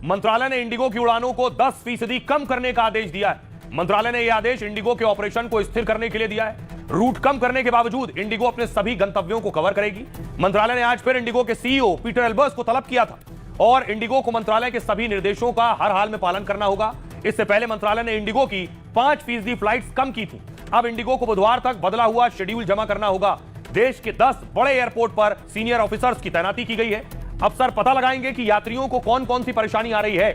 मंत्रालय ने इंडिगो की उड़ानों को 10% कम करने का आदेश दिया है। मंत्रालय ने यह आदेश इंडिगो के ऑपरेशन को स्थिर करने के लिए दिया है। रूट कम करने के बावजूद इंडिगो अपने सभी गंतव्यों को कवर करेगी। मंत्रालय ने आज फिर इंडिगो के सीईओ पीटर एल्बर्स को तलब किया था और इंडिगो को मंत्रालय के सभी निर्देशों का हर हाल में पालन करना होगा। इससे पहले मंत्रालय ने इंडिगो की 5% फ्लाइट्स कम की थी। अब इंडिगो को बुधवार तक बदला हुआ शेड्यूल जमा करना होगा। देश के 10 बड़े एयरपोर्ट पर सीनियर ऑफिसर्स की तैनाती की गई है। अफसर पता लगाएंगे कि यात्रियों को कौन कौन सी परेशानी आ रही है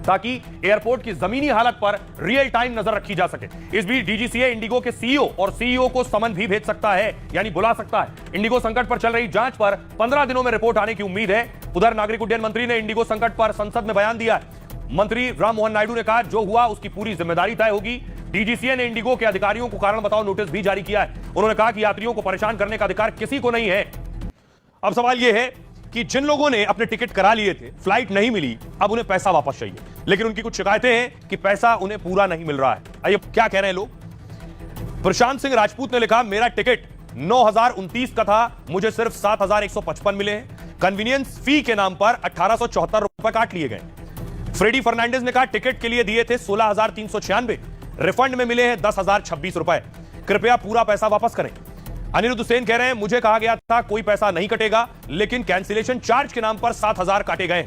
ताकि एयरपोर्ट की जमीनी हालत पर रियल टाइम नजर रखी जा सके। इस बीच डीजीसीए इंडिगो के सीईओ और सीईओ को समन भी भेज सकता है, यानी बुला सकता है। इंडिगो संकट पर चल रही जांच पर 15 दिनों में रिपोर्ट आने की उम्मीद है। उधर नागरिक उड्डयन मंत्री ने इंडिगो संकट पर संसद में बयान दिया है। मंत्री राम मोहन नायडू ने कहा, जो हुआ उसकी पूरी जिम्मेदारी तय होगी। डीजीसीए ने इंडिगो के अधिकारियों को कारण बताओ नोटिस भी जारी किया है। उन्होंने कहा कि यात्रियों को परेशान करने का अधिकार किसी को नहीं है। अब सवाल यह है कि जिन लोगों ने अपने टिकट करा लिए थे, फ्लाइट नहीं मिली, अब उन्हें पैसा वापस चाहिए, लेकिन उनकी कुछ शिकायतें हैं कि पैसा उन्हें पूरा नहीं मिल रहा है। आइए क्या कह रहे हैं लोग। प्रशांत सिंह राजपूत ने लिखा, मेरा टिकट 9029 का था, मुझे सिर्फ 7155 मिले हैं। कन्वीनियंस फी के नाम पर 1874 रुपए काट लिए गए। फ्रेडी फर्नांडिस ने कहा, टिकट के लिए दिए थे 16396, रिफंड में मिले हैं 10,026 रुपए, कृपया पूरा पैसा वापस करें। अनिरुद्ध हुसैन कह रहे हैं, मुझे कहा गया था कोई पैसा नहीं कटेगा, लेकिन कैंसिलेशन चार्ज के नाम पर 7000 काटे गए।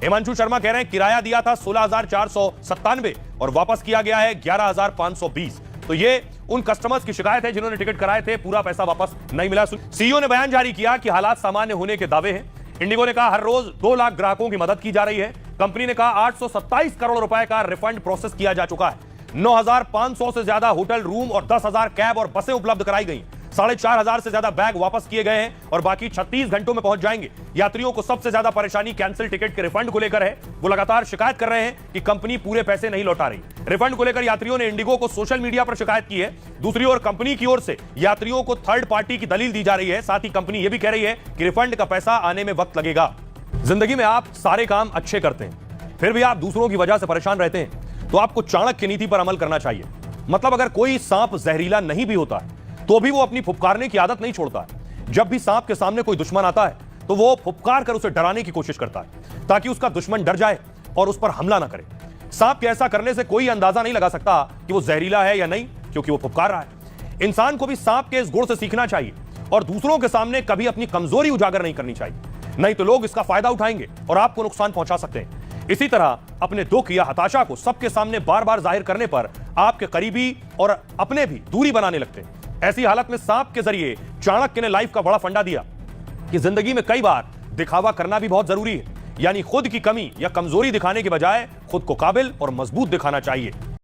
हिमांशु शर्मा कह रहे हैं, किराया दिया था 16,497 और वापस किया गया है 11,520। तो ये उन कस्टमर्स की शिकायत है जिन्होंने टिकट कराए थे, पूरा पैसा वापस नहीं मिला। सीईओ ने बयान जारी किया कि हालात सामान्य होने के दावे हैं। इंडिगो ने कहा, हर रोज 2 लाख ग्राहकों की मदद की जा रही है। कंपनी ने कहा, 827 करोड़ रुपए का रिफंड प्रोसेस किया जा चुका है। 9,500 से ज्यादा होटल रूम और 10,000 कैब और बसें उपलब्ध कराई गई। 4,500 से ज्यादा बैग वापस किए गए हैं और बाकी 36 घंटों में पहुंच जाएंगे। यात्रियों को सबसे ज्यादा परेशानी कैंसिल टिकट के रिफंड को लेकर है। वो लगातार शिकायत कर रहे हैं कि कंपनी पूरे पैसे नहीं लौटा रही। रिफंड को लेकर यात्रियों ने इंडिगो को सोशल मीडिया पर शिकायत की है। दूसरी ओर कंपनी की ओर से यात्रियों को थर्ड पार्टी की दलील दी जा रही है। साथ ही कंपनी यह भी कह रही है कि रिफंड का पैसा आने में वक्त लगेगा। जिंदगी में आप सारे काम अच्छे करते हैं, फिर भी आप दूसरों की वजह से परेशान रहते हैं, तो आपको चाणक्य नीति पर अमल करना चाहिए। मतलब अगर कोई सांप जहरीला नहीं भी होता है तो भी वो अपनी फुफकारने की आदत नहीं छोड़ता है। जब भी सांप के सामने कोई दुश्मन आता है तो वो फुफकार कर उसे डराने की कोशिश करता है ताकि उसका दुश्मन डर जाए और उस पर हमला ना करे। सांप के ऐसा करने से कोई अंदाजा नहीं लगा सकता कि वो जहरीला है या नहीं, क्योंकि वो फुफकार रहा है। इंसान को भी सांप के इस गुण से सीखना चाहिए और दूसरों के सामने कभी अपनी कमजोरी उजागर नहीं करनी चाहिए, नहीं तो लोग इसका फायदा उठाएंगे और आपको नुकसान पहुंचा सकते हैं। इसी तरह अपने दुख या हताशा को सबके सामने बार बार जाहिर करने पर आपके करीबी और अपने भी दूरी बनाने लगते हैं। ऐसी हालत में सांप के जरिए चाणक्य ने लाइफ का बड़ा फंडा दिया कि जिंदगी में कई बार दिखावा करना भी बहुत जरूरी है, यानी खुद की कमी या कमजोरी दिखाने के बजाय खुद को काबिल और मजबूत दिखाना चाहिए।